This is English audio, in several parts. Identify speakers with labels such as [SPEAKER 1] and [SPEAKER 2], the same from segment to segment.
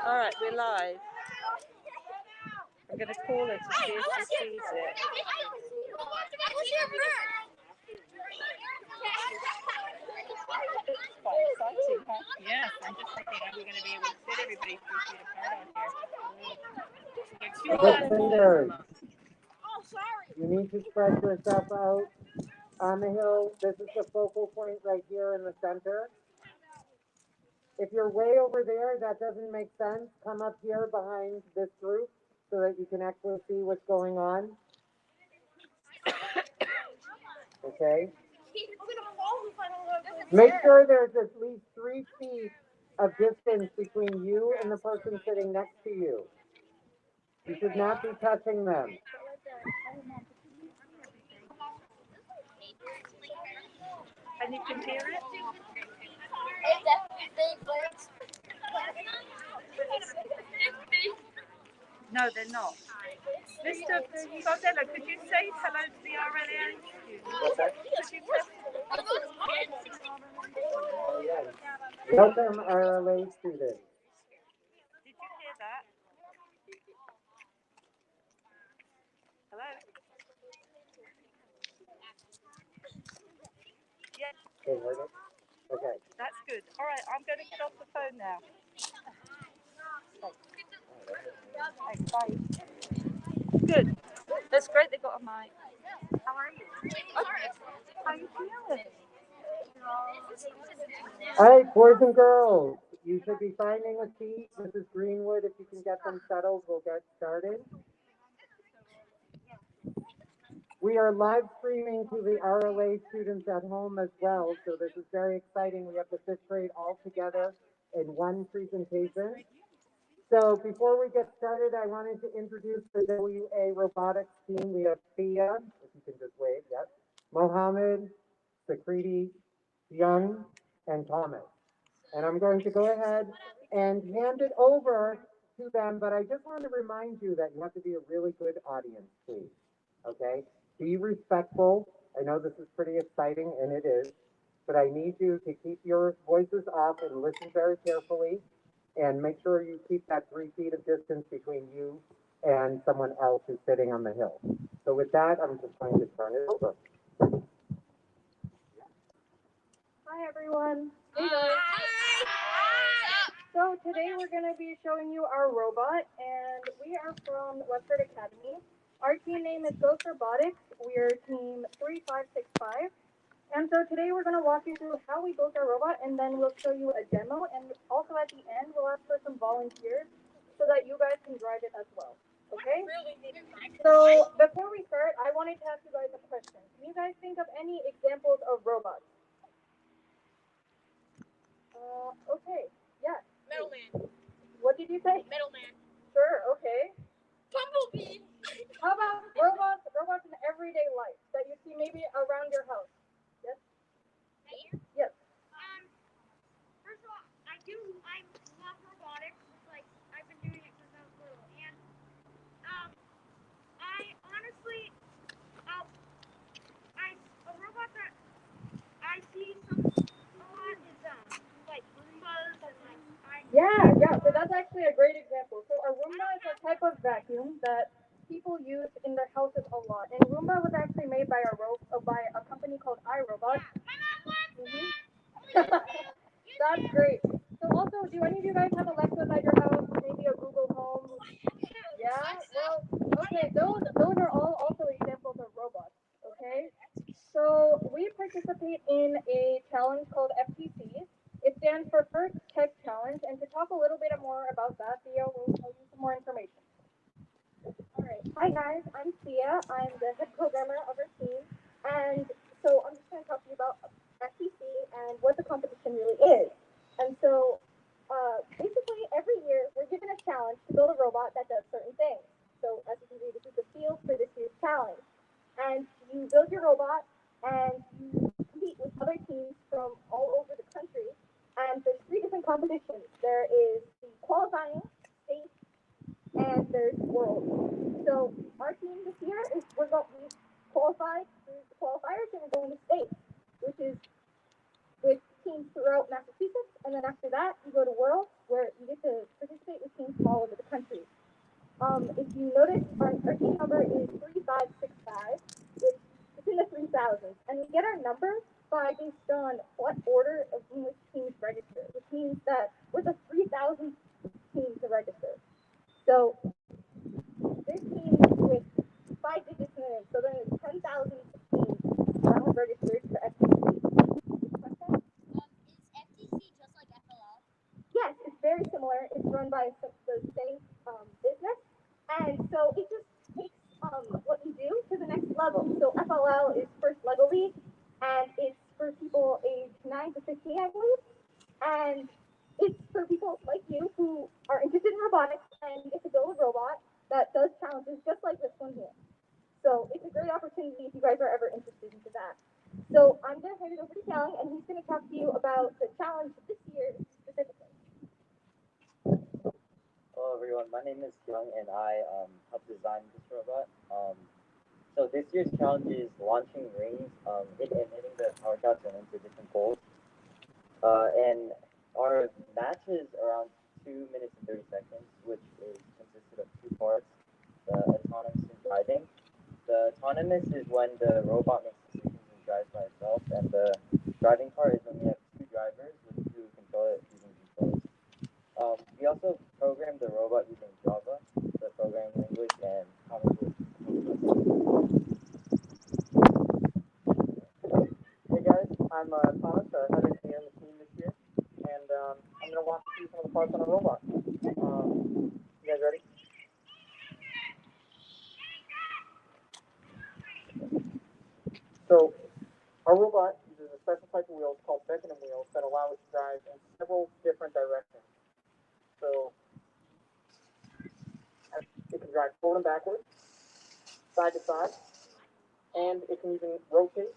[SPEAKER 1] All right, we're live. I'm going to call her to see if she sees it. It's quite exciting, huh?
[SPEAKER 2] Yes, I'm just thinking, are we going to be able to fit everybody 3 feet apart out here?
[SPEAKER 3] Listeners, you need to spread yourself out on the hill. This is the focal point right here in the center. If you're way over there, that doesn't make sense. Come up here behind this group so that you can actually see what's going on. Okay? Make sure there's at least 3 feet of distance between you and the person sitting next to you. You should not be touching them.
[SPEAKER 1] And you can hear it? No, they're not. Mr. Cardella, could you say hello to the RLA students? Could you
[SPEAKER 3] Welcome, RLA students.
[SPEAKER 1] Did you hear that? Hello? Yes.
[SPEAKER 3] Okay, heard it? Okay.
[SPEAKER 1] That's good. All right, I'm going to get off the phone now. Thanks, bye. Good. That's great they got a mic. How are you? How are you feeling?
[SPEAKER 3] All right, boys and girls, you should be finding a seat. Mrs. Greenwood, if you can get them settled, we'll get started. We are live streaming to the RLA students at home as well, so this is very exciting. We have the fifth grade all together in one presentation. So before we get started, I wanted to introduce the WA Robotics team. We have Thea, if you can just wave, yes, Mohammed, Sakriti, Young, and Thomas. And I'm going to go ahead and hand it over to them, but I just want to remind you that you have to be a really good audience, please, okay? Be respectful. I know this is pretty exciting, and it is, but I need you to keep your voices off and listen very carefully, and make sure you keep that 3 feet of distance between you and someone else who's sitting on the hill. So with that, I'm just going to turn it over.
[SPEAKER 4] Hi everyone. Hey guys. So today we're going to be showing you our robot, and we are from Westford Academy. Our team name is Ghost Robotics. We are team 3565. And so today we're going to walk you through how we built our robot, and then we'll show you a demo, and also at the end we'll ask for some volunteers so that you guys can drive it as well. Okay? So before we start, I wanted to ask you guys a question. Can you guys think of any examples of robots? Okay. Yes.
[SPEAKER 5] Metal Man.
[SPEAKER 4] What did you say?
[SPEAKER 5] Metal Man.
[SPEAKER 4] Sure, okay.
[SPEAKER 5] Bumblebee.
[SPEAKER 4] How about robots in everyday life that you see maybe around your house? Yes?
[SPEAKER 5] Right here?
[SPEAKER 4] Yes.
[SPEAKER 5] First of all, I love robotics. Like, I've been doing it since I was little. And, I honestly, a robot that I see a lot is, like, Roombas and, like,
[SPEAKER 4] Yeah. So that's actually a great example. So a Roomba is a type of vacuum that people use in their houses a lot. And Roomba was actually made by a company called iRobot. That's great. So also, do any of you guys have Alexas at your house? Maybe a Google Home? Yeah. Well, okay. Those are all also examples of robots. Okay. So we participate in a challenge called FTC. It stands for First Tech Challenge. And to talk a little bit more about that, Theo will tell you some more information. All right. Hi guys, I'm Thea. I'm the head programmer of our team, and so I'm just going to talk to you about FTC and what the competition really is. And so, basically, every year we're given a challenge to build a robot that does certain things. So, as you can see, this is the field for this year's challenge. And you build your robot, and you compete with other teams from all over the country. And there's 3 different competitions. There is the qualifying, state, and there's world. So our team this year is we qualified through the qualifiers, and we're going to state, which is with team throughout Massachusetts, and then after that, you go to Worlds, where you get to participate with teams from all over the country. If you notice, our team number is 3565, which is in the 3000s, and we get our number based on what order of English teams register, which means that we're the 3000th team to register. So there's teams with 5 digits in it, so there's 10,000 teams that have registered for FTC.
[SPEAKER 5] Is FTC just like FLL?
[SPEAKER 4] Yes, it's very similar. It's run by the same business, and so it just takes what you do to the next level. So FLL is First Lego League, and it's for people age 9 to 15, I believe, and it's for people like you who are interested in robotics and you get to build a robot that does challenges just like this one here. So it's a great opportunity if you guys are ever interested into that. So I'm going to hand it over to Young, and he's going to talk to you about the challenge this year specifically.
[SPEAKER 6] Hello everyone, my name is Young and I helped design this robot. So this year's challenge is launching rings and hitting the power capsule into different poles. And our match is around 2 minutes and 30 seconds, which is consisted of 2 parts, the autonomous and driving. The autonomous is when the robot makes decisions and drives by itself, and the driving part is when we have 2 drivers with who control it using controllers. We also programmed the robot using Java, the programming language, and Common Core. Hey guys, I'm Thomas, head engineer on the team this year, and I'm going to walk you through some of the parts on a robot. You guys ready? So, our robot uses a special type of wheels called Beckham wheels that allow it to drive in several different directions. So, it can drive forward and backwards, side to side, and it can even rotate.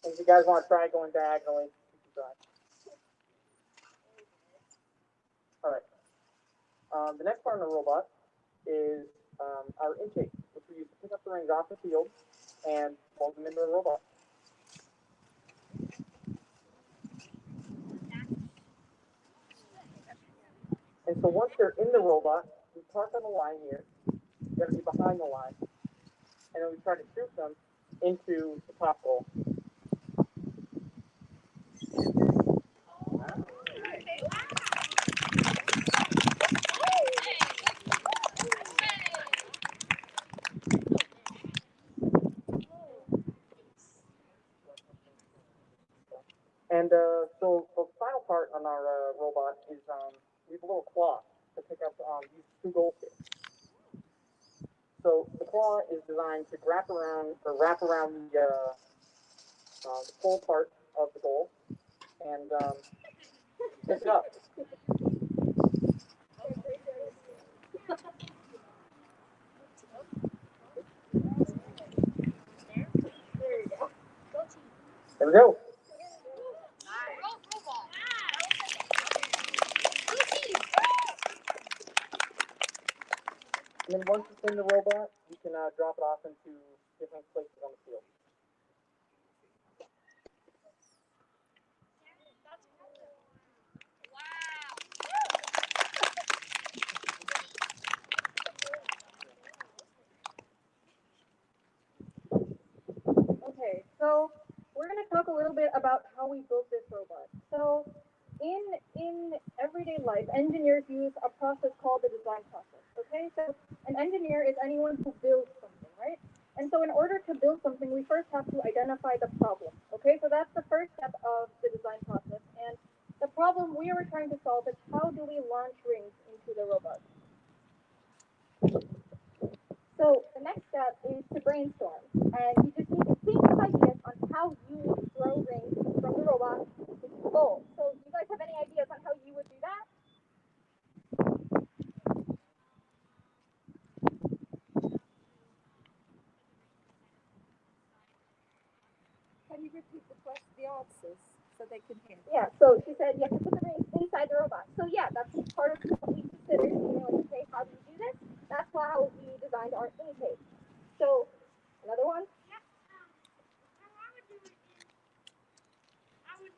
[SPEAKER 6] And if you guys want to try going diagonally, you can try. All right. The next part of the robot is our intake, which we use to pick up the rings off the field and fold them into the robot. And so once they're in the robot, we park on the line here. You got to be behind the line, and then we try to shoot them into the top goal. And so the final part on our robot is we have a little claw to pick up these 2 goal kits. So the claw is designed to wrap around the pole part of the goal and pick it up. There we go. And then once it's in the robot, you can drop it off into different places on the field.
[SPEAKER 4] Okay, so we're going to talk a little bit about how we built this robot. So in everyday life, engineers use a process called the design process. Okay, so an engineer is anyone who builds something, right? And so in order to build something, we first have to identify the problem. Okay, so that's the first step of the design process. And the problem we were trying to solve is how do we launch rings into the robot? So the next step is to brainstorm, and you just need to think of ideas on how you would throw rings from the robot into the bowl. So do you guys have any ideas on how you would do that?
[SPEAKER 1] Can you repeat the answers so they can hear?
[SPEAKER 4] Yeah, so she said you have to put the rings inside the robot. So yeah, that's part of what we considered, like, okay, how do you do this? That's how we designed our intake. So another one?
[SPEAKER 5] How I would do it is I would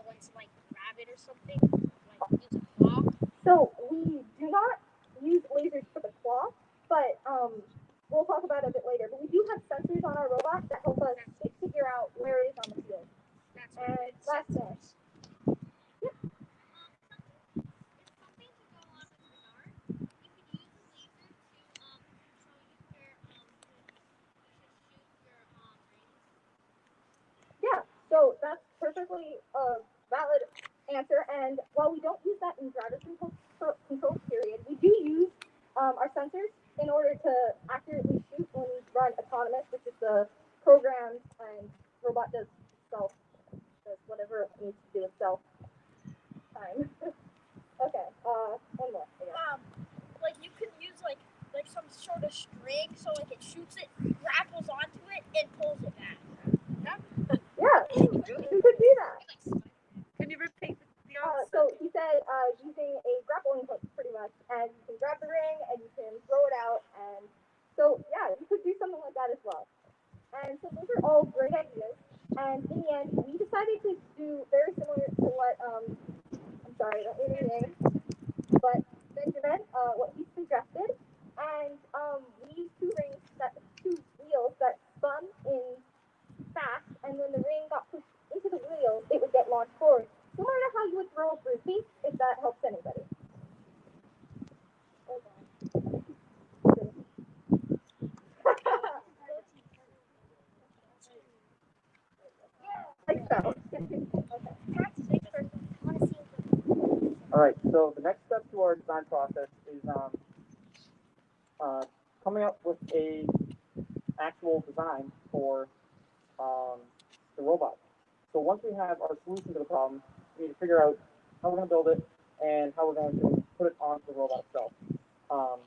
[SPEAKER 5] balance like grab it or something? Like use a claw?
[SPEAKER 4] So we do not use lasers for the claw, but we'll talk about it a bit later. But we do have sensors on our robot that help us figure out where it is on the field.
[SPEAKER 5] That's
[SPEAKER 4] And
[SPEAKER 5] what it
[SPEAKER 4] last
[SPEAKER 5] says.
[SPEAKER 4] thing,
[SPEAKER 5] It's something to go on with the dart. You can use the laser to show you where you should shoot your rings.
[SPEAKER 4] yeah, so that's perfectly a valid answer. And while we don't use that in driver control period, we do use our sensors in order to accurately shoot when we run autonomous, which is the program and robot does itself, does whatever it needs to do itself. Time. Okay, one more. I guess.
[SPEAKER 5] Like you can use like some sort of string, so like it shoots it, grapples onto it, and pulls it back.
[SPEAKER 4] Yeah, you could do that.
[SPEAKER 1] Can you repeat the
[SPEAKER 4] So
[SPEAKER 1] answer?
[SPEAKER 4] he said using a grappling hook pretty much, and you can grab the ring and you can throw it out, and so yeah, you could do something like that as well. And so those are all great ideas. And in the end, we decided to do very similar to what I'm sorry, I don't need any names, but Benjamin, what he suggested, and we used two wheels that spun in fast, and when the ring got pushed into the wheels, it would get launched forward. Similar to how you would throw a frisbee, if that helps anybody. Like so.
[SPEAKER 6] All right, so the next step to our design process is coming up with a actual design for the robot. So once we have our solution to the problem, we need to figure out how we're going to build it and how we're going to put it onto the robot itself. Um,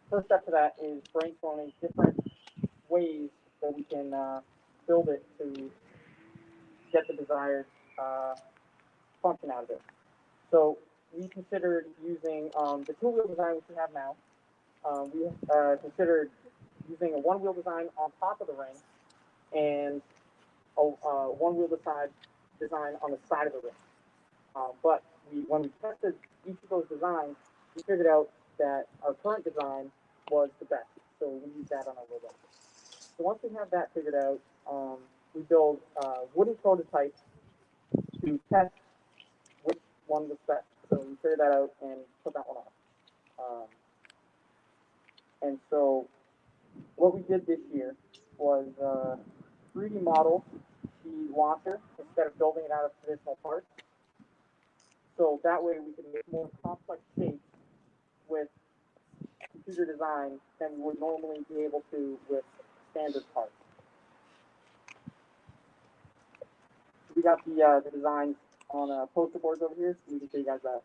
[SPEAKER 6] First step to that is brainstorming different ways that we can build it to get the desired function out of it. So we considered using the two-wheel design which we have now. We considered using a one-wheel design on top of the ring and a one-wheel design on the side of the ring. But when we tested each of those designs, we figured out that our current design was the best. So we use that on our robot. So once we have that figured out, we build wooden prototypes to test which one was best. So we figured that out and put that one off. And so what we did this year was 3D model the launcher instead of building it out of traditional parts. So that way we can make more complex shapes with computer design than we would normally be able to with standard parts. We got the designs on poster boards over here, so we can show you guys that.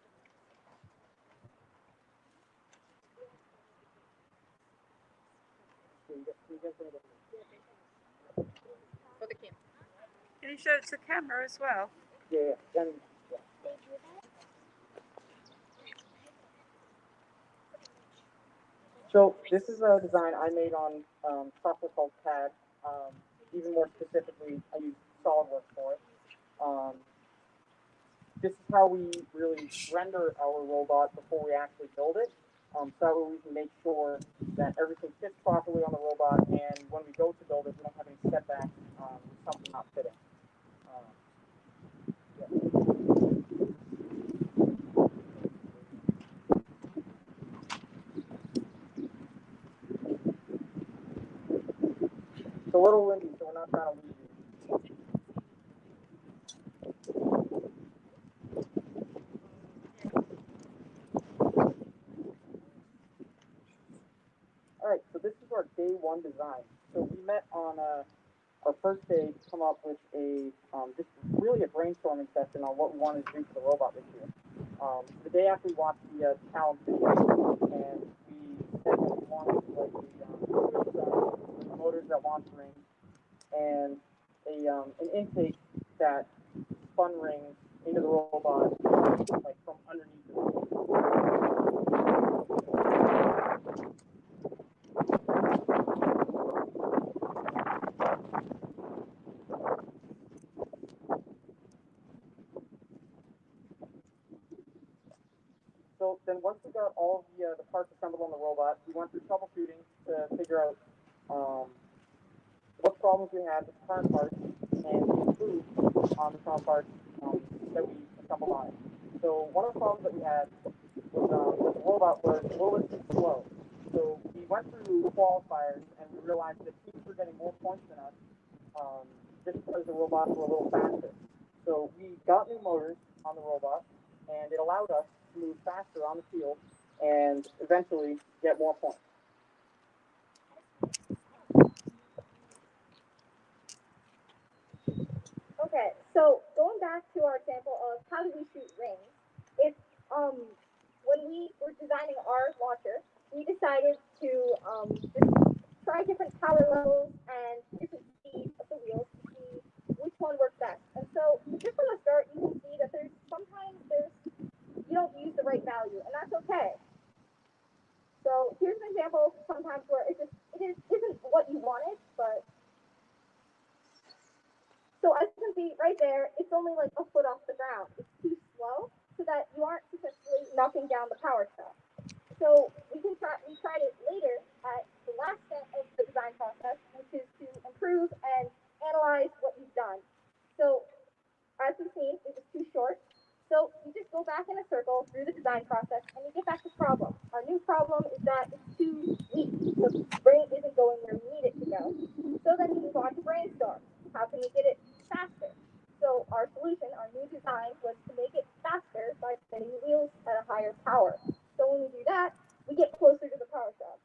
[SPEAKER 2] For the camera.
[SPEAKER 1] Can you show it to the camera as well?
[SPEAKER 6] Yeah. And, yeah. So this is a design I made on software called CAD. Even more specifically, I use SolidWorks for it. This is how we really render our robot before we actually build it. So that way we can make sure that everything fits properly on the robot, and when we go to build it, we don't have any setbacks with something not fitting. It's a little windy, so we're not trying to lose you. All right, so this is our day one design. So we met on our first day to come up with a just really a brainstorming session on what we wanted to do for the robot this year. The day after we watched the challenge video, and we said that we wanted like motors that launch rings and an intake that spun rings into the robot like from underneath the robot.
[SPEAKER 3] then once we got all the parts assembled on the robot, we went through troubleshooting to figure out um, what problems we had with the current parts and improve on the current parts that we assembled on it. So one of the problems that we had was with the robot was a little bit too slow. So we went through qualifiers and we realized that teams were getting more points than us just because the robots were a little faster. So we got new motors on the robot and it allowed us to move faster on the field and eventually get more points.
[SPEAKER 4] Okay, so going back to our example of how do we shoot rings, if um when we were designing our launcher, we decided to just try different power levels and different speeds of the wheels to see which one worked best. And so just from the start, you can see that there's you don't use the right value, and that's okay. So here's an example sometimes where isn't what you wanted, but so as you can see right there, it's only like a foot off the ground. It's too slow so that you aren't successfully knocking down the power shaft. So we tried it later at the last step of the design process, which is to improve and analyze what you've done. So as we've seen, it was too short. So you just go back in a circle through the design process and you get back to problem. Our new problem is that it's too weak. The brain isn't going where we need it to go. So then you move on to brainstorm. How can we get it faster? So our solution, our new design, was to make it faster by spinning the wheels at a higher power. So when we do that, we get closer to the power shaft.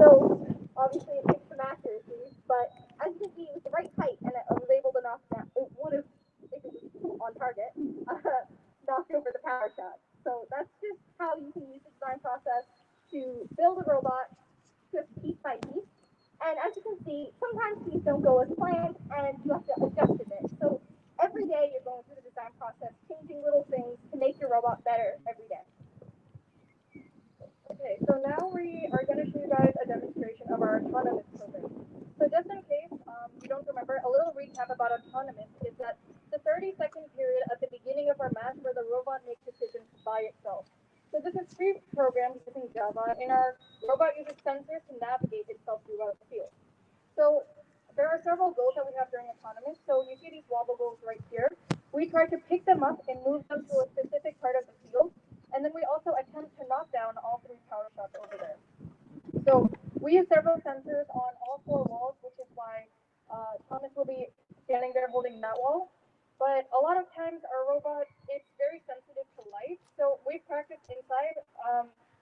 [SPEAKER 4] So obviously it takes some accuracy, but as you can see, it was the right height, and I was able to knock down. It would have, if it was on target, knocked over the power shaft. So that's just how you can use the design process to build a robot just piece by piece. And as you can see, sometimes things don't go as planned, and you have to adjust a bit. So every day you're going through the design process, changing little things to make your robot better every day. Okay, so now we are going to show you guys a demonstration of our autonomous program. So just in case you don't remember, a little recap about autonomous is that the 30-second period at the beginning of our match where the robot makes decisions by itself. So this is pre-programmed using Java, and our robot uses sensors to navigate itself throughout the field. So there are several goals that we have during autonomous. So you see these wobble goals right here. We try to pick them up and move them to a specific part of the field. And then we also attempt to knock down all three power shots over there. So we use several sensors on all four walls, which is why Thomas will be standing there holding that wall. But a lot of times our robot, it's very sensitive to light. So we practice inside.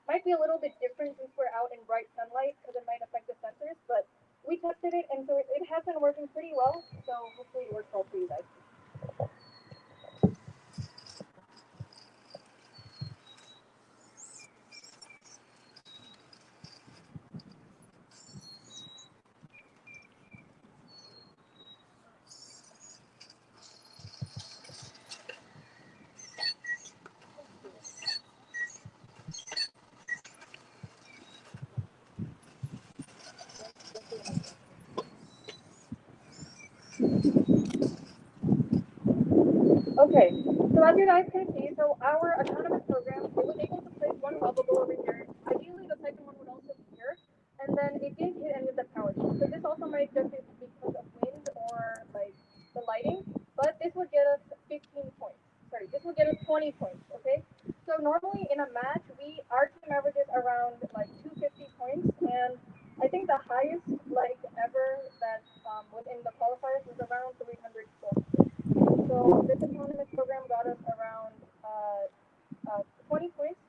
[SPEAKER 4] Might be a little bit different since we're out in bright sunlight because it might affect the sensors. But we tested it, and so it has been working pretty well. So hopefully it works well for you guys. Okay, so as you guys can see, so our autonomous program, it was able to place one bubble over here. Ideally, the second one would also be here, and then it didn't hit any of the power tools. So this also might just be because of wind or like the lighting, but this would get us 15 points. Sorry, this would get us 20 points. Okay, so normally in a match, our team averages around like 250 points, and I think the highest like ever that was in the qualifiers was around 300 points. So this autonomous program got us around 20 points.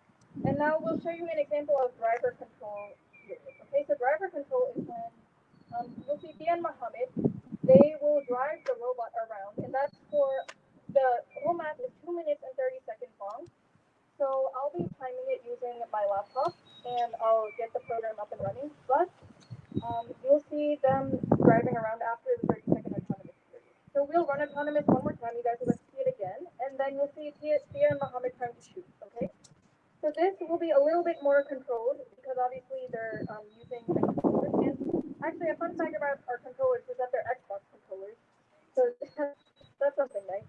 [SPEAKER 4] And now we'll show you an example of driver control here. Okay, so driver control is when you'll see Tia and Mohammed, they will drive the robot around, and that's for the whole match is 2 minutes and 30 seconds long. So I'll be timing it using my laptop, and I'll get the program up and running. But you'll see them driving around after the 30-second autonomous period. So we'll run autonomous one more time. You guys will see it again, and then you'll see Tia and Mohammed trying to shoot. Okay. So this will be a little bit more controlled because obviously they're using controllers. And actually, a fun fact about our controllers is that they're Xbox controllers. So that's something nice.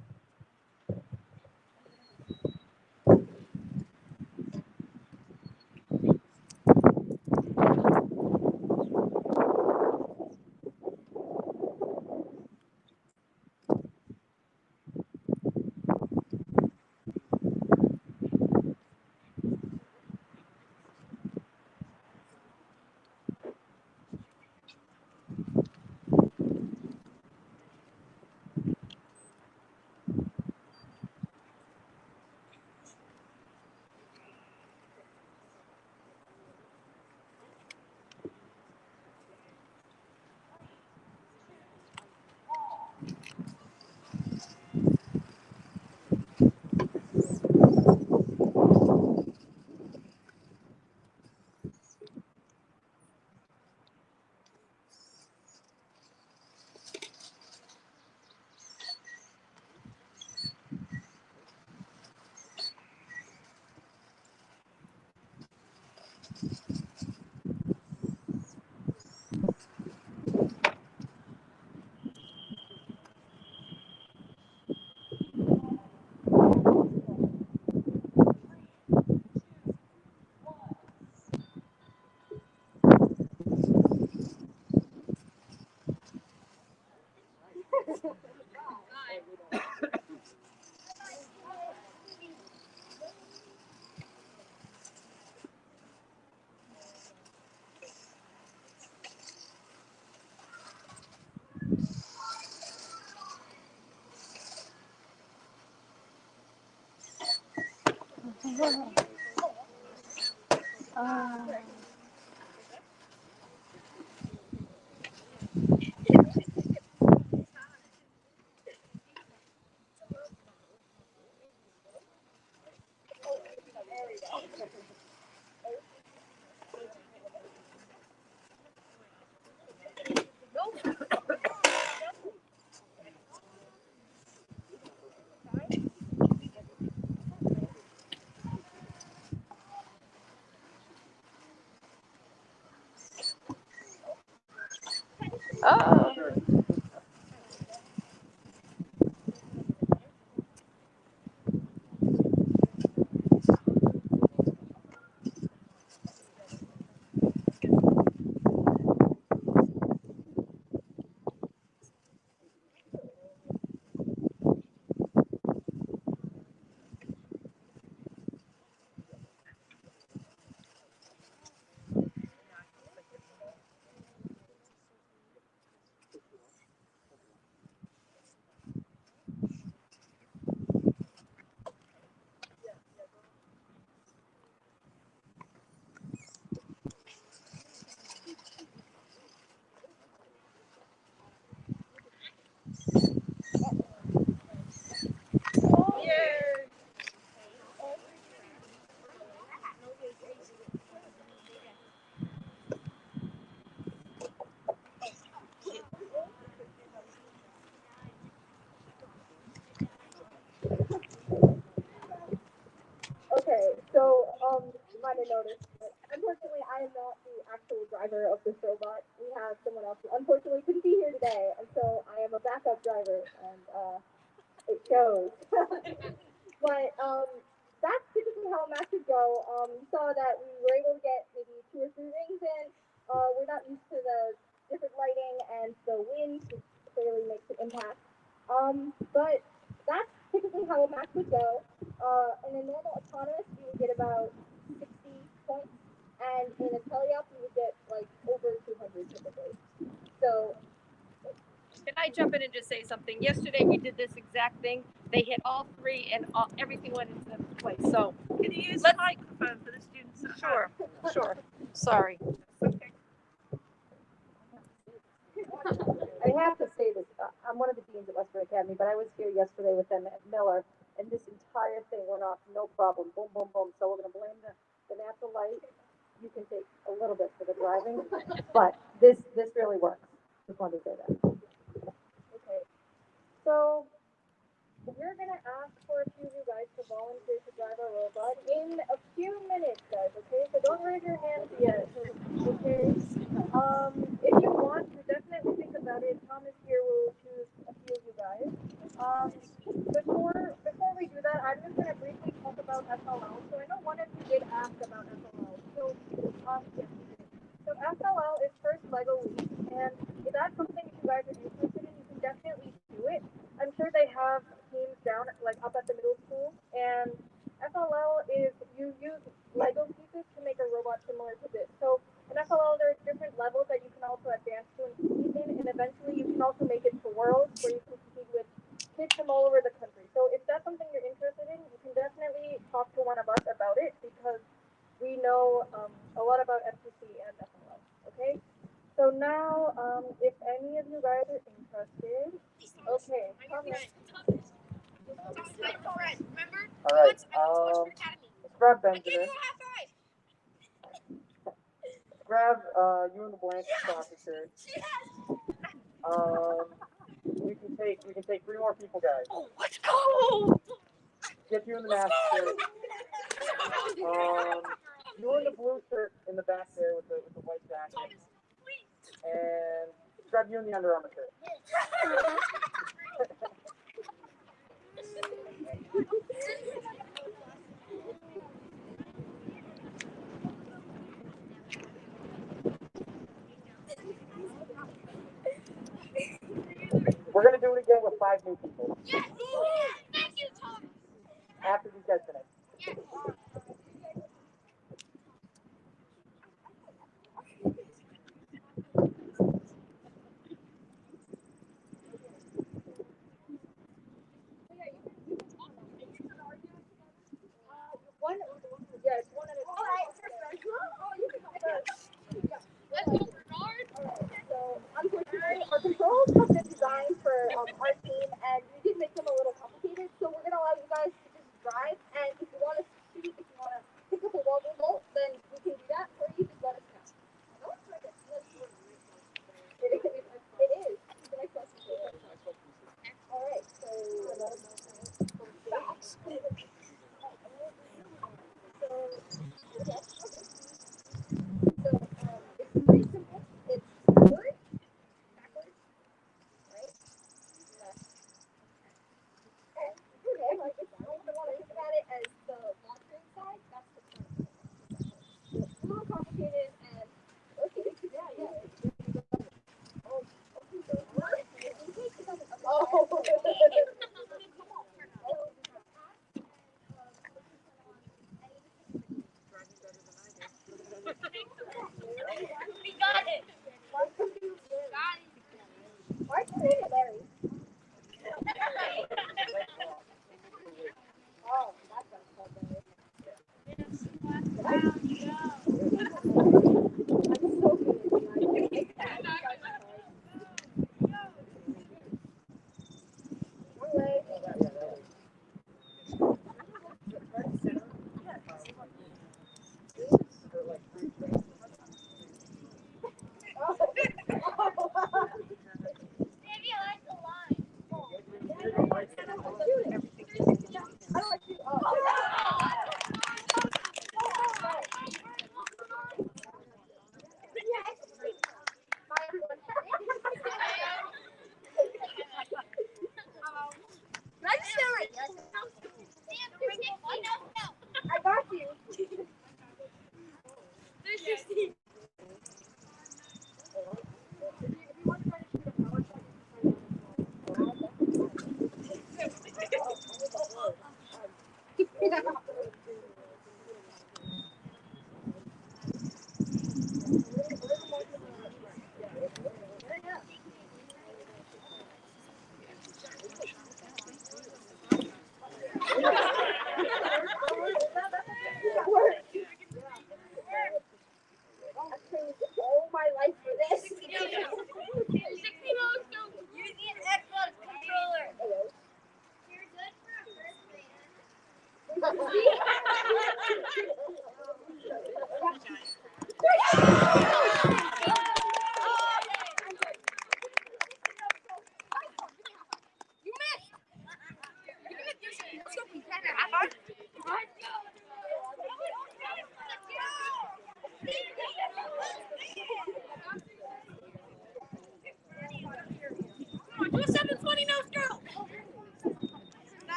[SPEAKER 1] Oh.
[SPEAKER 4] Okay, so you might have noticed, but unfortunately, I am not the actual driver of this robot. We have someone else who unfortunately couldn't be here today, and so I am a backup driver, and it shows. But that's typically how Mac should go. You saw that we were able to get maybe two or three rings in. We're not used to the different lighting and the wind, which clearly makes an impact. But that's typically how a Mac would go. In a normal autonomous, you would get about 60 points, and in a teleop, you would get like over 200 typically. So
[SPEAKER 1] Can I jump in and just say something? Yesterday we did this exact thing. They hit all three, and everything went into place. So
[SPEAKER 2] Can you use the
[SPEAKER 1] let's.
[SPEAKER 2] microphone for the students?
[SPEAKER 1] Sure, sure. Sorry.
[SPEAKER 2] Okay.
[SPEAKER 7] I have to say this, I'm one of the deans at Western Academy, but I was here yesterday with them at Miller, and this entire thing went off, no problem, boom, boom, boom. So we're gonna blame the natural light. You can take a little bit for the driving, but this really works. Just wanted to say that.
[SPEAKER 4] okay, so we're gonna ask for a few of you guys to volunteer to drive our robot in a few minutes, guys. Okay, so don't raise your hands yet. Okay. If you want to definitely think about it, Thomas here will choose a few of you guys. Um, before we do that, I'm just gonna briefly talk about FLL. So I know one of you did ask about FLL. So yes, you did. So FLL is first Lego League, and if that's something you guys are interested in, you can definitely do it. I'm sure they have teams down like up at the middle school, and FLL is you use Lego pieces to make a robot similar to this. So in FLL, there are different levels that you can also advance to and compete in, and eventually you can also make it to worlds where you can compete with kids from all over the country. So if that's something you're interested in, you can definitely talk to one of us about it because we know a lot about FTC and FLL. Okay. So now, if any of you guys are interested, okay, Thomas.
[SPEAKER 5] Thomas, my friend, remember?
[SPEAKER 6] All right.
[SPEAKER 5] Academy.
[SPEAKER 6] Let's grab
[SPEAKER 5] I gave you
[SPEAKER 6] Benjamin.
[SPEAKER 5] a high five.
[SPEAKER 6] Let's grab you and the blank soccer shirt. Um, we can take three more people, guys.
[SPEAKER 1] Oh, let's go!
[SPEAKER 6] Get you in the mask shirt. You in the blue shirt in the back there with the white jacket. And let's grab you in the Under Armour shirt. We're gonna do it again with 5 new people
[SPEAKER 5] Yes. Thank you, Thomas.
[SPEAKER 6] after these guys finish.
[SPEAKER 5] Yes.
[SPEAKER 4] One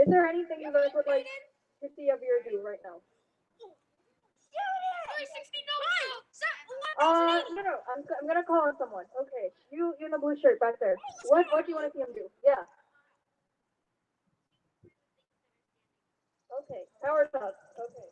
[SPEAKER 4] Is there anything you guys would like to see of your do right now? No. I'm gonna call on someone. Okay, you in the blue shirt back there. What do you want to see him do? Yeah. Okay. Power talk. Okay.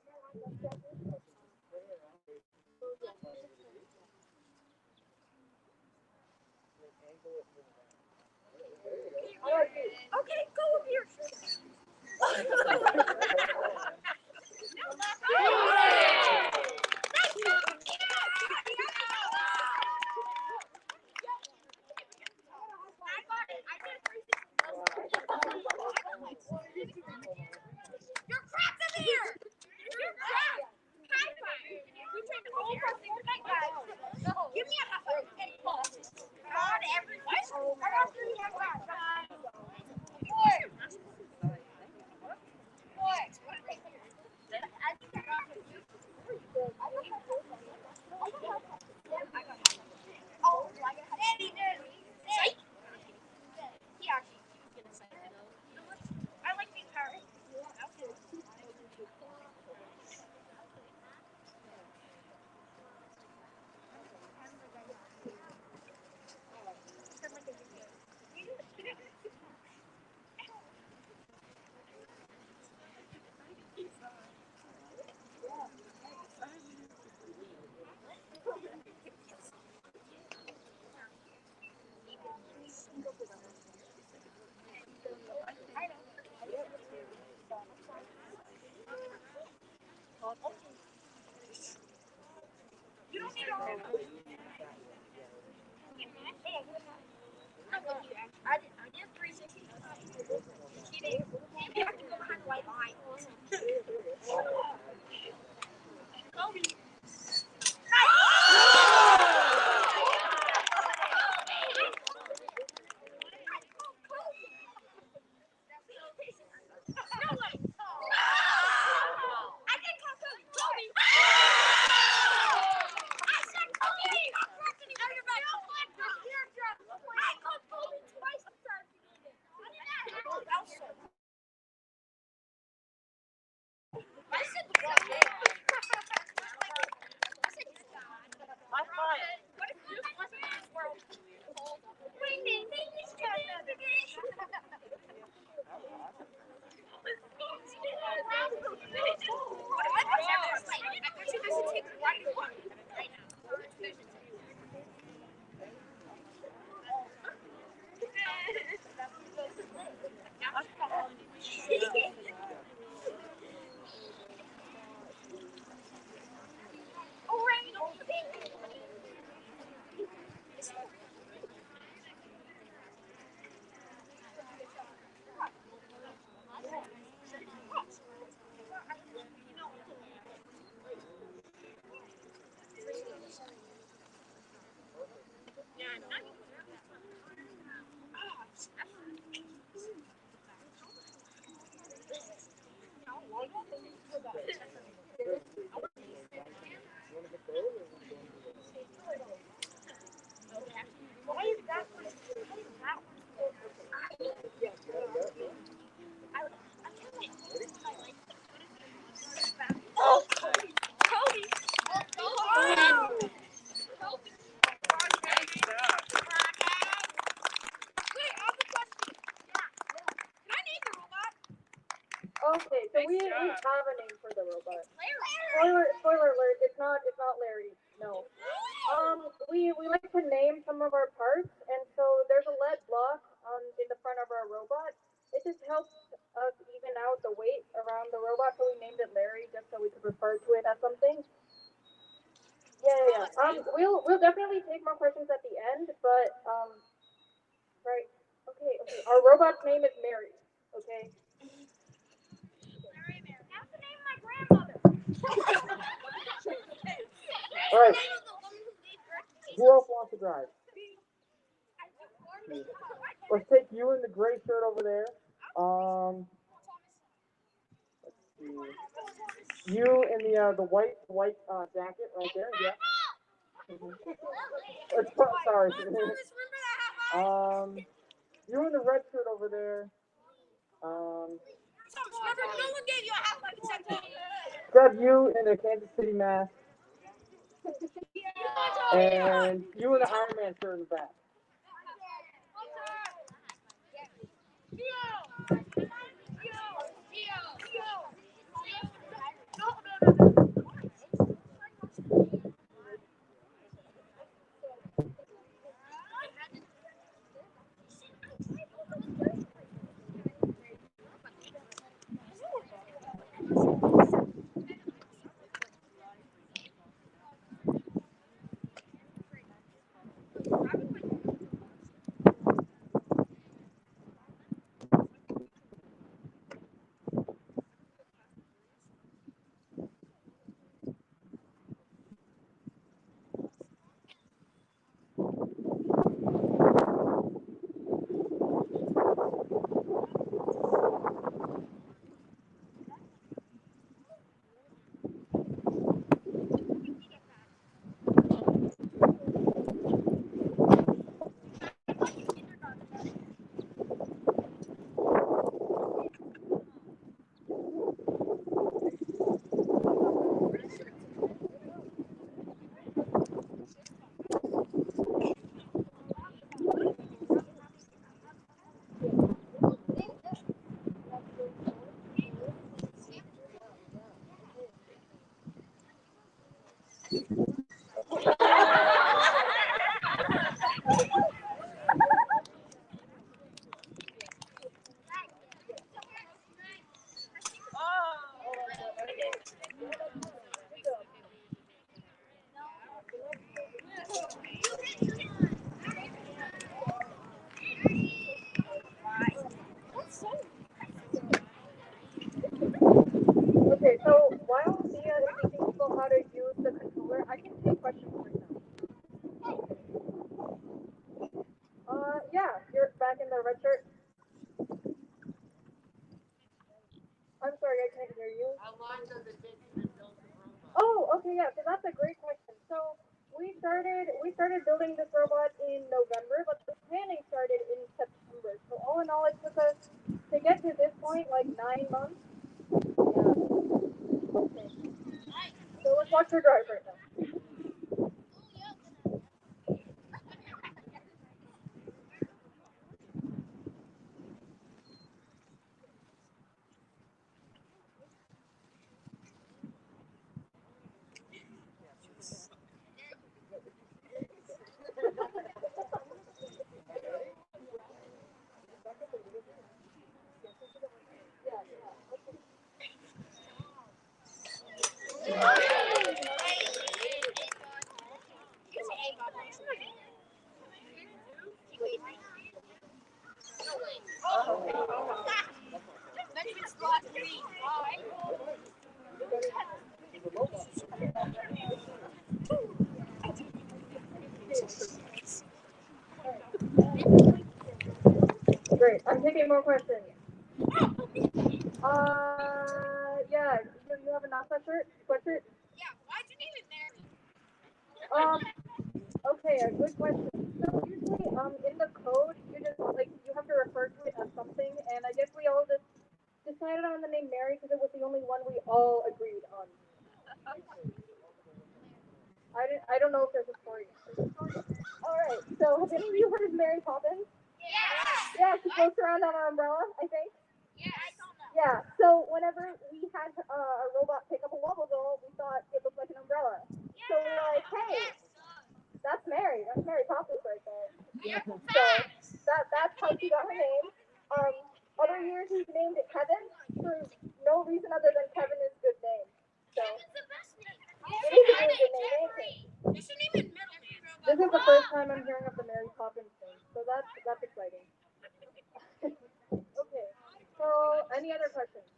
[SPEAKER 4] Okay, so we have a name for the robot. Spoiler alert, it's not Larry. No. We like to name some of our parts, and so there's a lead block on our robot. It just helps us even out the weight around the robot, so we named it Larry just so we could refer to it as something. Yeah, yeah, yeah. We'll definitely take more questions at the end, but right. Okay, okay. Our robot's name is Mary. Okay.
[SPEAKER 5] That's the name of my grandmother.
[SPEAKER 3] All
[SPEAKER 5] That's
[SPEAKER 3] right.
[SPEAKER 5] the name of the woman who gave birth to
[SPEAKER 3] Who
[SPEAKER 5] Jesus.
[SPEAKER 3] else wants to drive? Let's take you in the gray shirt over there. Let's see. You in the white jacket right there. Yeah. Mhm. Sorry. um, you in the red shirt over there. Um,
[SPEAKER 5] Remember, no one gave you a half life incentive.
[SPEAKER 3] grab you in the Kansas City mask, and you in the Iron Man shirt in the back.
[SPEAKER 4] Okay, so while Mia is teaching people how to use the controller, I can take questions right now. Yeah, you're back in the red shirt. I'm sorry, I can't hear you. Oh, okay, yeah, so that's a great question. So we started building this robot in November, but the planning started in September. So all in all, it took us to get to this point like 9 months. Yeah. Okay. So let's watch her drive right now. Great. I'm taking more questions. Yeah. You have a NASA shirt? Sweatshirt?
[SPEAKER 5] Yeah, why'd you name it Mary?
[SPEAKER 4] Um. Okay, a good question. So usually, in the code, you just like you have to refer to it as something, and I guess we all just decided on the name Mary because it was the only one we all agreed on. I don't know if there's a story. There's a story. All right. So have any of you heard of Mary Poppins?
[SPEAKER 5] Yes.
[SPEAKER 4] Yeah, she floats around on an umbrella, I think.
[SPEAKER 5] Yes.
[SPEAKER 4] Yeah. So whenever we had a robot pick up a wobble doll, we thought it looked like an umbrella. So we were like, hey, that's Mary. That's Mary Poppins right there. So that's how she got her name. Um, Other years he's named it Kevin for no reason other than Kevin is a good name. So
[SPEAKER 5] Kevin's the best name. You
[SPEAKER 4] it
[SPEAKER 5] should
[SPEAKER 4] is a
[SPEAKER 5] name
[SPEAKER 4] really
[SPEAKER 5] it
[SPEAKER 4] good name, ain't it?
[SPEAKER 5] Jeffrey. You should name it middle name.
[SPEAKER 4] This is the first time I'm hearing of the Mary Poppins thing, so that's exciting. Okay. So any other questions?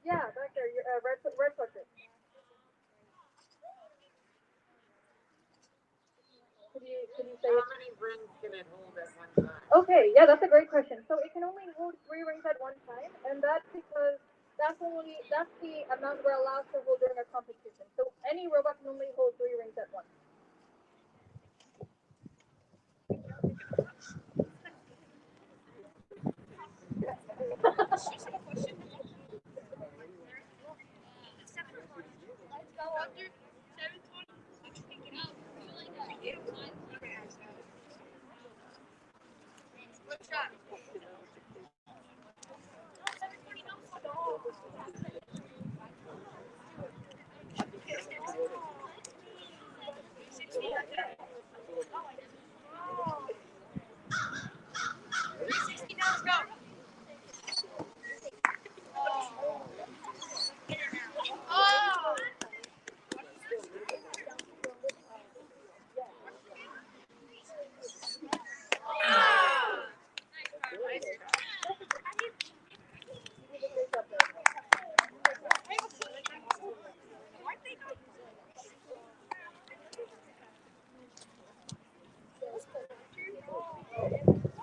[SPEAKER 4] Yeah, back there, your red sweatshirt. Could you say it?
[SPEAKER 3] How many rings can it hold at one time?
[SPEAKER 4] Okay, yeah, that's a great question. So it can only hold 3 rings at one time, and that's because that's the amount we're allowed to hold during a competition. So any robot can only hold 3 rings at once.
[SPEAKER 5] Let's go under 720. Let's pick it up. Good shot. Oh!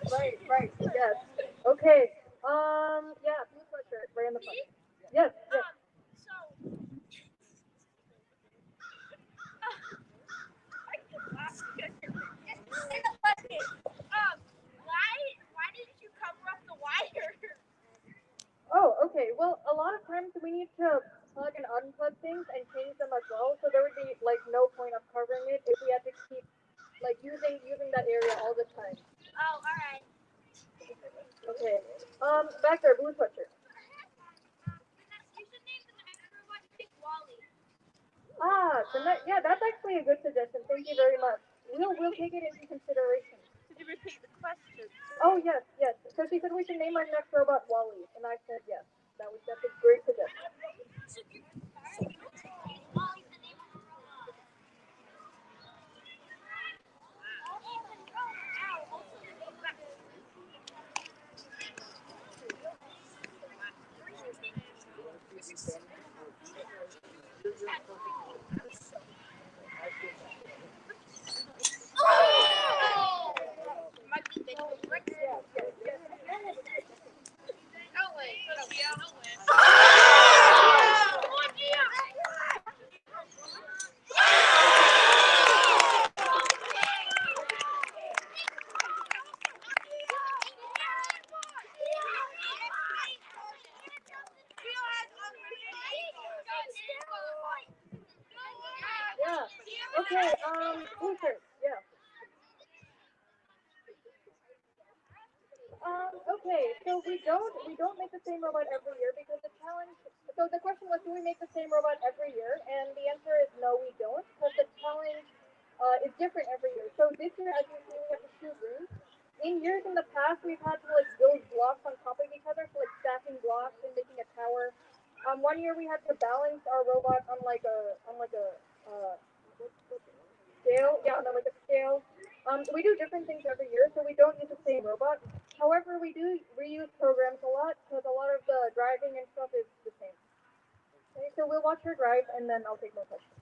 [SPEAKER 4] Right, right, yes. Okay. Yeah, blue sweatshirt, right in the front. Yes, yes.
[SPEAKER 5] So, why didn't you cover up the wire?
[SPEAKER 4] Oh, okay. Well, a lot of times we need to plug and unplug things and change them as well. So there would be like no point of covering it if we had to keep like using that area all the time.
[SPEAKER 5] Oh, alright.
[SPEAKER 4] Okay. Back there, blue sweatshirt.
[SPEAKER 5] You should name the next robot Big Wally.
[SPEAKER 4] Yeah, that's actually a good suggestion. Thank you very much. We'll take it into consideration.
[SPEAKER 1] Could you repeat the question?
[SPEAKER 4] Oh yes, yes. So she said we should name our next robot Wally, and I said yes. That's a great suggestion.
[SPEAKER 5] Wally's the name of the robot. Oh! Might be big bricks. No way. No way. Oh, dear.
[SPEAKER 4] Yeah. Okay. Blue shirt. Yeah. Okay, so we don't make the same robot every year because the challenge. So the question was, do we make the same robot every year? And the answer is no, we don't, because the challenge is different every year. So this year, as you see, we have the 2 rooms. In years in the past, we've had to like build blocks on top of each other, so like stacking blocks and making a tower. One year we had to balance our robot on like a scale. Yeah, no, like a scale. We do different things every year, so we don't use the same robot. However, we do reuse programs a lot because a lot of the driving and stuff is the same. Okay, so we'll watch her drive and then I'll take more questions.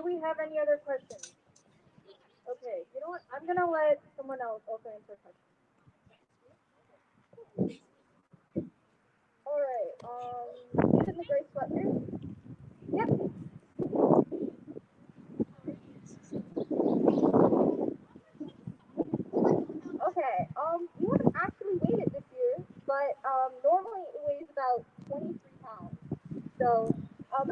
[SPEAKER 4] do we have any other questions? Okay, you know what? I'm gonna let someone else also answer questions. All right. Is it the gray sweater? Yep. Okay. You haven't actually weighed it this year, but normally it weighs about 23 pounds. So,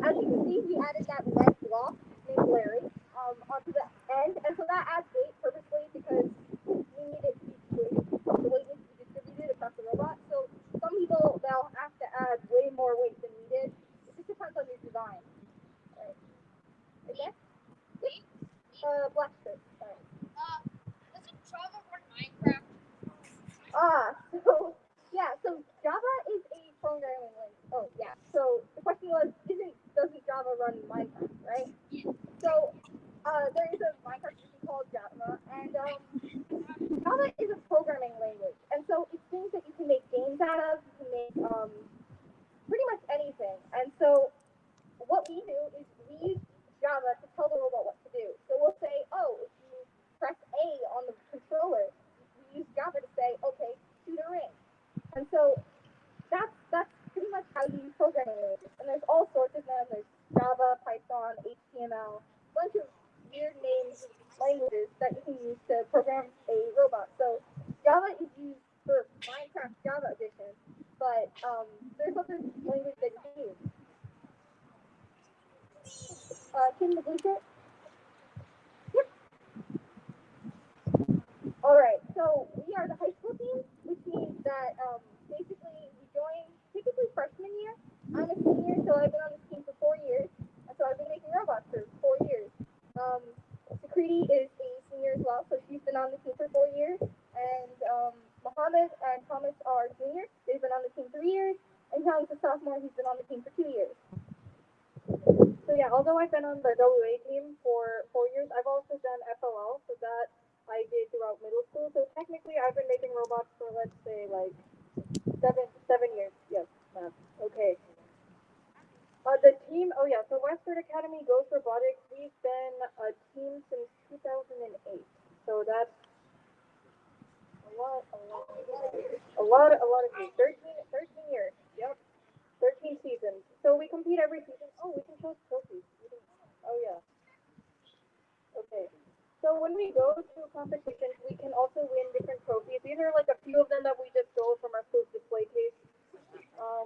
[SPEAKER 4] as you can see, we added that red block named Larry onto the end, and so that adds weight purposely because we need it to be the weight needs to be distributed across the robot. So some people they'll have to add way more weight than needed. It just depends on your design. Right. Okay. Yep. Black strip. Sorry.
[SPEAKER 5] Doesn't Java run Minecraft?
[SPEAKER 4] So yeah, so Java is a programming language. Oh yeah. So the question was, isn't doesn't Java run Minecraft, right? So there is a Minecraft version called Java, and Java is a programming language, and so it's things that you can make games out of. You can make pretty much anything. And so what we do is we use Java to tell the robot what to do. So we'll say, oh, if you press A on the controller, we use Java to say, okay, shoot a ring. And so that's pretty much how you use programming languages. And there's all sorts of them. There's Java, Python, HTML, a bunch of weird named languages that you can use to program a robot. So Java is used for Minecraft Java edition, but there's other languages that you can use. Kim, the blue shirt? Yep. All right. So we are the high school team, which means that basically we join typically freshman year. I'm a senior, so I've been on this team for 4 years, and so I've been making robots for 4 years. Um, Sakriti is a senior as well, so she's been on the team for 4 years, and Mohammed and Thomas are juniors. They've been on the team 3 years, and Young's a sophomore. He's been on the team for 2 years. So yeah, although I've been on the WA team for 4 years, I've also done FLL, so that I did throughout middle school. So technically, I've been making robots for let's say like seven years. Yes, math. Okay. The team. Oh yeah. So Western Academy Ghost Robotics. We've been a team since 2008. So that's a lot of years. 13 years. Yep. 13 seasons. So we compete every season. Oh, we can show trophies. Oh yeah. Okay. So when we go to competitions, we can also win different trophies. These are like a few of them that we just stole from our school's display case. Um,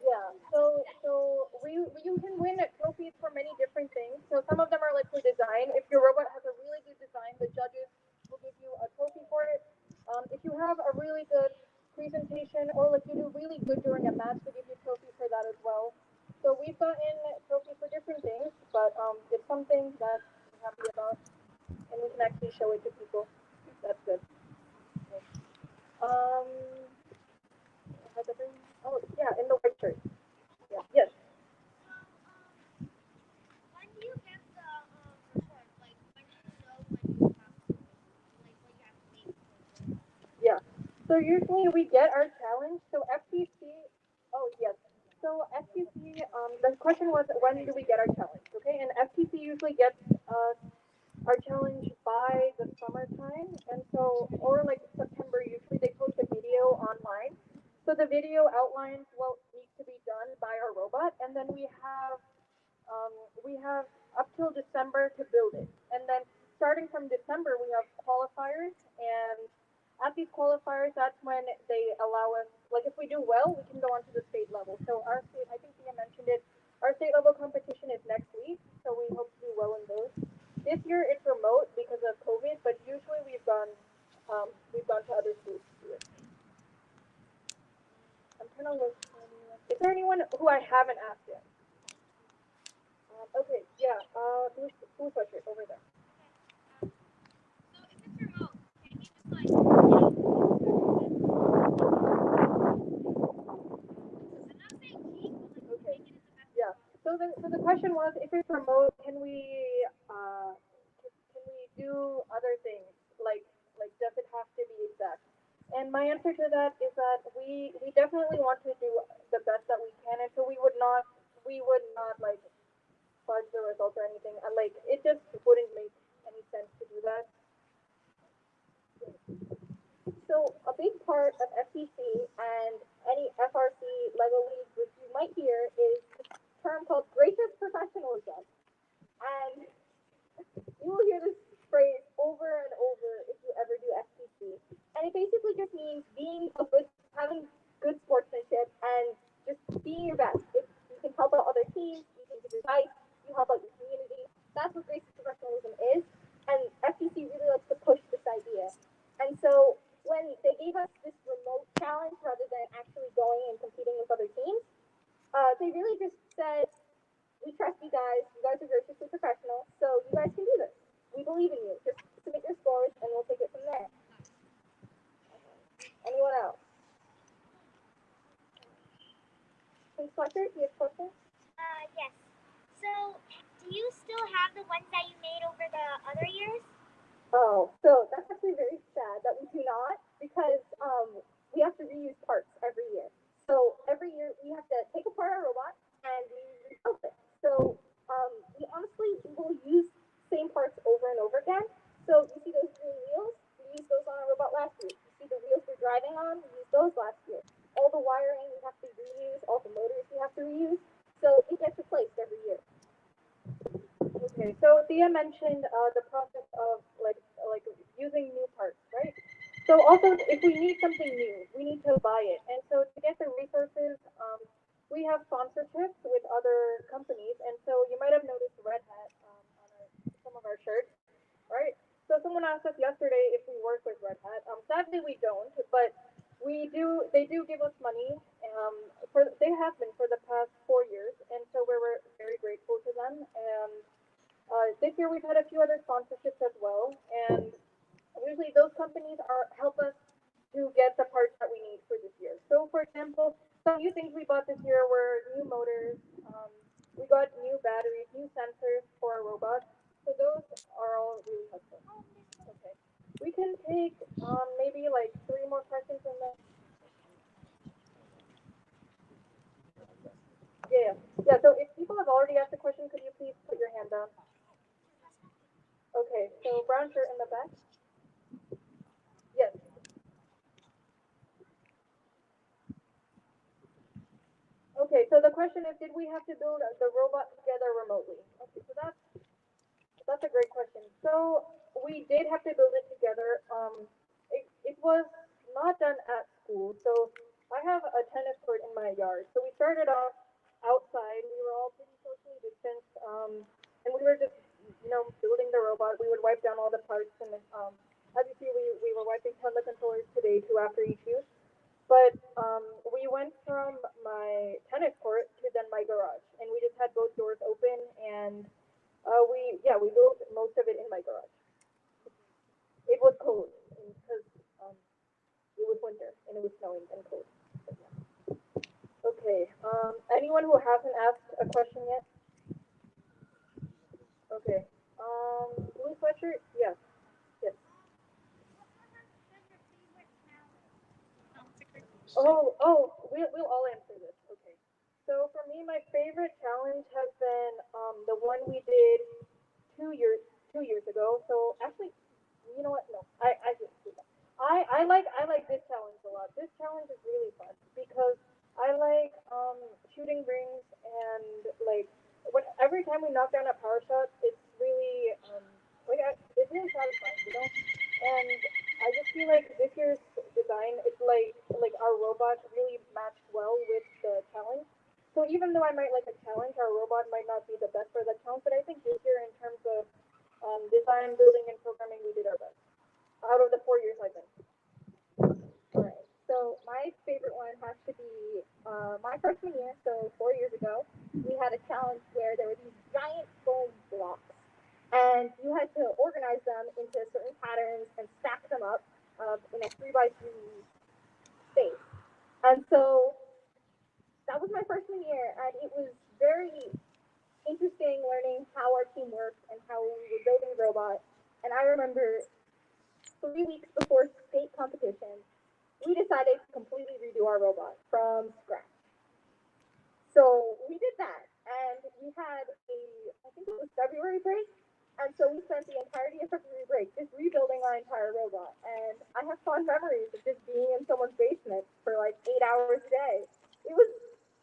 [SPEAKER 4] yeah. So you can win trophies for many different things. So some of them are like for design. If your robot has a really good design, the judges will give you a trophy for it. If you have a really good presentation or like you do really good during a match, they give you a trophy for that as well. So we've gotten trophies for different things, but it's something that I'm happy about, and we can actually show it to people. That's good. Um, oh yeah, in the white shirt. Yeah. Yes.
[SPEAKER 5] When do you get the report? Like, when do you know when you have to, like, what you have to make for it?
[SPEAKER 4] Yeah. So usually we get our challenge. So FTC. Oh yes. So FTC. The question was when do we get our challenge? Okay, and FTC usually gets our challenge by the summertime, and so or like September. Usually they post a video online. So the video outlines what needs to be done by our robot, and then we have up till December to build it, and then starting from December we have qualifiers, and at these qualifiers that's when they allow us. Like if we do well, we can go on to the state level. So our state, I think Tia mentioned it. Our state level competition is next week, so we hope to do well in those. This year it's remote because of COVID, but usually we've gone to other schools to do it. I'm trying to look. Is there anyone who I haven't asked yet? Okay, yeah. Blue sweatshirt over there.
[SPEAKER 5] So if it's remote, can you just like I'm not saying cheat, but like
[SPEAKER 4] Okay.
[SPEAKER 5] make it in the best
[SPEAKER 4] Yeah. So the question was, if it's remote, can we do other things like does it have to be exact? And my answer to that is that we definitely want to do the best that we can, and so we would not like fudge the results or anything. And like it just wouldn't make any sense to do that. So a big part of FTC and any FRC Lego leagues, which you might hear, is a term called gracious professionalism. And you will hear this phrase over and over if you ever do FTC. And it basically just means being a good, having good sportsmanship and just being your best. If you can help out other teams, you can give advice, you help out your community. That's what gracious professionalism is. And FTC really likes to push this idea. And so when they gave us this remote challenge rather than actually going and competing with other teams, they really just said, we trust you guys. You guys are graciously professional, so you guys can do this. We believe in you. Just submit your scores, and we'll take it from there. Anyone else? Please, Fletcher, do you have a question?
[SPEAKER 5] Yes. So, do you still have the ones that you made over the other years?
[SPEAKER 4] Oh, so that's actually very sad that we do not because we have to reuse parts every year. So every year we have to take apart our robot and we rebuild it. So we honestly will use same parts over and over again. So you see those green wheels? We used those on our robot last year. You see the wheels we're driving on? We used those last year. All the wiring we have to reuse. All the motors we have to reuse. So it gets replaced every year. Okay, so Thea mentioned the process of like using new parts, right? So also, if we need something new, we need to buy it. And so to get the resources, we have sponsorships with other companies. And so you might have noticed Red Hat on some of our shirts, right? So someone asked us yesterday if we work with Red Hat. Sadly, we don't, but we do. They do give us money. They have been for the past 4 years, and so we're very grateful to them. And this year we've had a few other sponsorships as well, and usually those companies are help us to get the parts that we need for this year. So, for example, some new things we bought this year were new motors. We got new batteries, new sensors for our robots. So those are all really helpful. Okay, we can take maybe like three more questions and then yeah, yeah. So if people have already asked a question, could you please put your hand down? Okay, so brown shirt in the back. Yes. Okay, so the question is, did we have to build the robot together remotely? Okay, so that's a great question. So we did have to build it together. It was not done at school. So I have a tennis court in my yard. So we started off outside. We were all pretty socially distanced, and we were just building the robot. We would wipe down all the parts, and as you see, we were wiping down the controllers today too after each use. But we went from my tennis court to then my garage, and we just had both doors open, and we built most of it in my garage. It was cold because it was winter and it was snowing and cold. But yeah. Okay. Anyone who hasn't asked a question yet? Okay. Blue sweatshirt? Yes. Yes. We'll all answer this. Okay. So for me, my favorite challenge has been the one we did 2 years ago. So actually, you know what? No, I just do that. I like this challenge a lot. This challenge is really fun because I like shooting rings and like every time we knock down a power shot, it's really it's really satisfying. And I just feel like this year's design, it's like our robot really matched well with the challenge. So even though I might like a challenge, our robot might not be the best for that challenge. But I think this year, in terms of design, building, and programming, we did our best out of the 4 years I've been. All right. So my favorite one has to be my freshman year. So 4 years ago, we had a challenge where there were these giant foam blocks, and you had to organize them into certain patterns and stack them up in a 3 by 3 space. And so that was my freshman year, and it was very interesting learning how our team worked and how we were building the robot. And I remember 3 weeks before state competition, we decided to completely redo our robot from scratch. So we did that. and we had I think it was February break, and so we spent the entirety of February break just rebuilding our entire robot. And I have fond memories of just being in someone's basement for like 8 hours a day. It was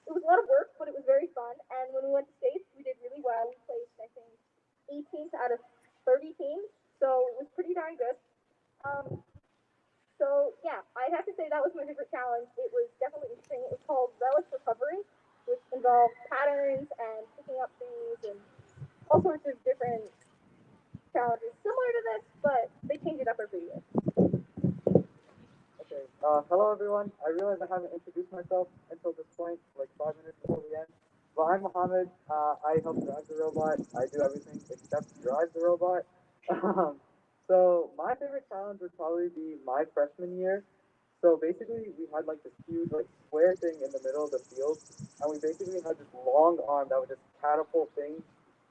[SPEAKER 4] it was a lot of work, but it was very fun. And when we went to states, we did really well. We placed I think 18th out of 30 teams, so it was pretty darn good. Um, so yeah, I have to say that was my favorite challenge. It was definitely interesting. It was called Relic Recovery, which involved patterns and picking up things and all sorts of different challenges similar to this, but they change it up every year.
[SPEAKER 8] Okay. Hello, everyone. I realize I haven't introduced myself until this point, like 5 minutes before the end. But I'm Mohammed. I help drive the robot. I do everything except drive the robot. Um, so my favorite challenge would probably be my freshman year. So basically, we had like this huge like square thing in the middle of the field, and we basically had this long arm that would just catapult things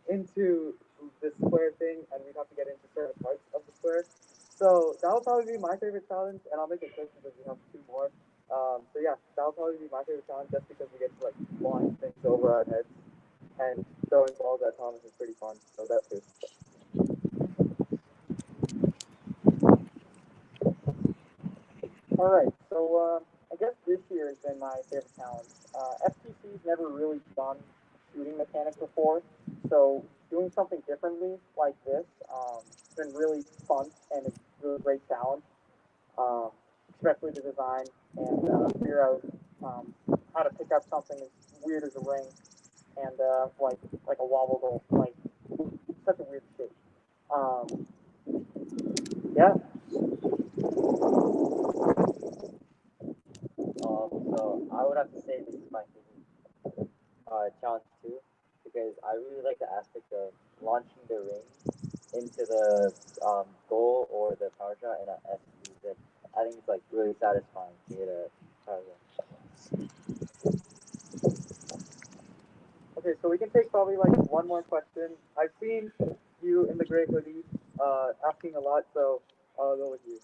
[SPEAKER 8] into this square thing, and we'd have to get into certain parts of the square. So that would probably be my favorite challenge, and I'll make it quick because we have two more. So yeah, that would probably be my favorite challenge, just because we get to like launch things over our heads, and throwing balls at Thomas is pretty fun. So that's it. All right, so I guess this year has been my favorite challenge. FTC's never really done shooting mechanics before, so doing something differently like this, it's been really fun and it's a really great challenge, um, especially to design and figure out how to pick up something as weird as a ring and like a wobble goal, like such a weird shape. Um, yeah,
[SPEAKER 6] So I would have to say this is my favorite challenge too, because I really like the aspect of launching the ring into the goal or the power shot in a SC. That I think it's like really satisfying to hit a power shot.
[SPEAKER 8] okay, so we can take probably like one more question. I've seen you in the gray hoodie asking a lot, so I'll go with you.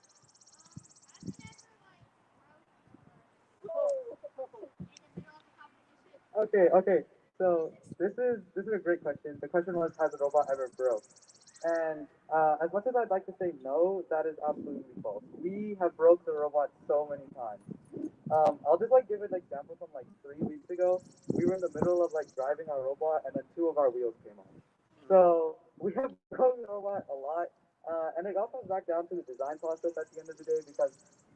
[SPEAKER 8] Okay, okay. So this is a great question. The question was, has a robot ever broke? And as much as I'd like to say no, that is absolutely false. We have broke the robot so many times. I'll just like give an example from like 3 weeks ago. We were in the middle of like driving our robot, and then two of our wheels came off. So we have broken the robot a lot, and it all comes back down to the design process at the end of the day. Because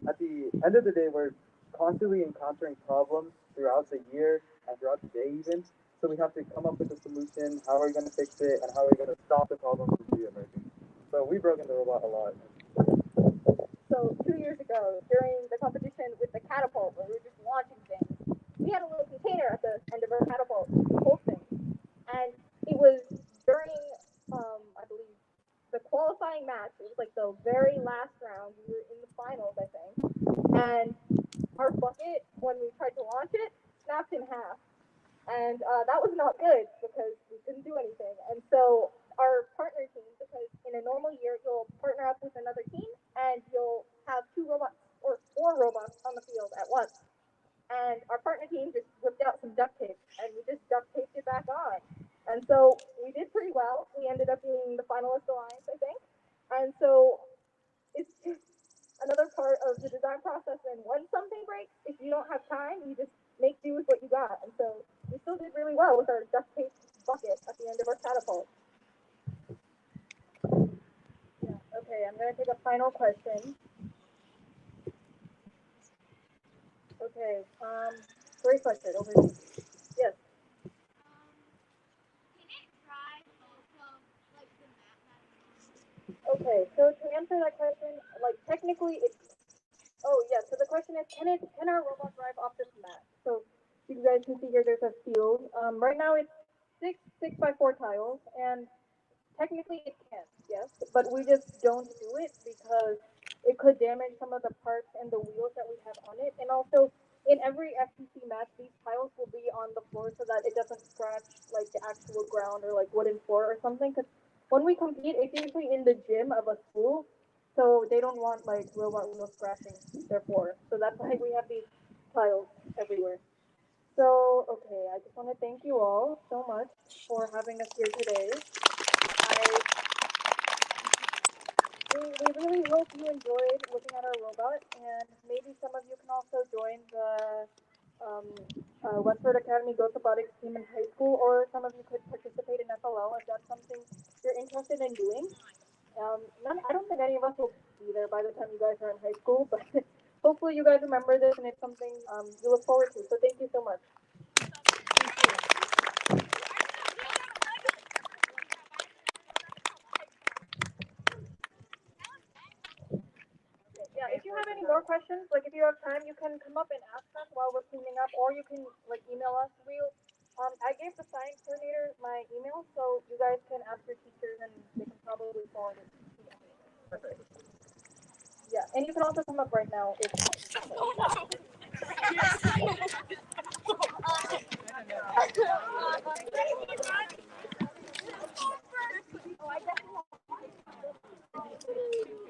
[SPEAKER 8] at the end of the day, we're constantly encountering problems throughout the year and throughout the day even. So we have to come up with a solution. How are we going to fix it, and how are we going to stop the problem from re-emerging? So we've broken the robot a lot.
[SPEAKER 4] So 2 years ago, during the competition with the catapult, where we were just launching things, we had a little container at the end of our catapult to hold things, and it was during, I believe, the qualifying match. It was like the very last round. We were in the finals, I think, and our bucket, when we tried to launch it, snapped in half. And that was not good because we couldn't do anything. And so our partner team, because in a normal year you'll partner up with another team and you'll have two robots or four robots on the field at once. And our partner team just whipped out some duct tape and we just duct taped it back on. And so we did pretty well. We ended up being the finalist alliance, I think. And so it's just another part of the design process. And when something breaks, if you don't have time, you just make do with what you got. And so we still did really well with our duct tape bucket at the end of our catapult. Yeah. Okay, I'm gonna take a final question. Okay. Great question. Over to you. Yes. Okay. So to answer that question, like technically, it. Oh yeah. So the question is, can our robot drive off this mat? So you guys can see here, there's a field. Right now it's 6 by 4 tiles, and technically it can, yes, but we just don't do it because it could damage some of the parts and the wheels that we have on it. And also, in every FTC match, these tiles will be on the floor so that it doesn't scratch like the actual ground or like wooden floor or something. Because when we compete, it's usually in the gym of a school, so they don't want like robot wheels scratching their floor. So that's why we have these tiles everywhere. So, okay, I just want to thank you all so much for having us here today. We really hope you enjoyed looking at our robot, and maybe some of you can also join the um, Westford Academy Ghost Robotics team in high school, or some of you could participate in FLL if that's something you're interested in doing. I don't think any of us will be there by the time you guys are in high school, but hopefully you guys remember this and it's something you look forward to. So thank you so much. Yeah, if you have any more questions, like if you have time, you can come up and ask us while we're cleaning up, or you can like email us. I gave the science coordinator my email, so you guys can ask your teachers and they can probably forward it. Yeah, and you can also come up right now if.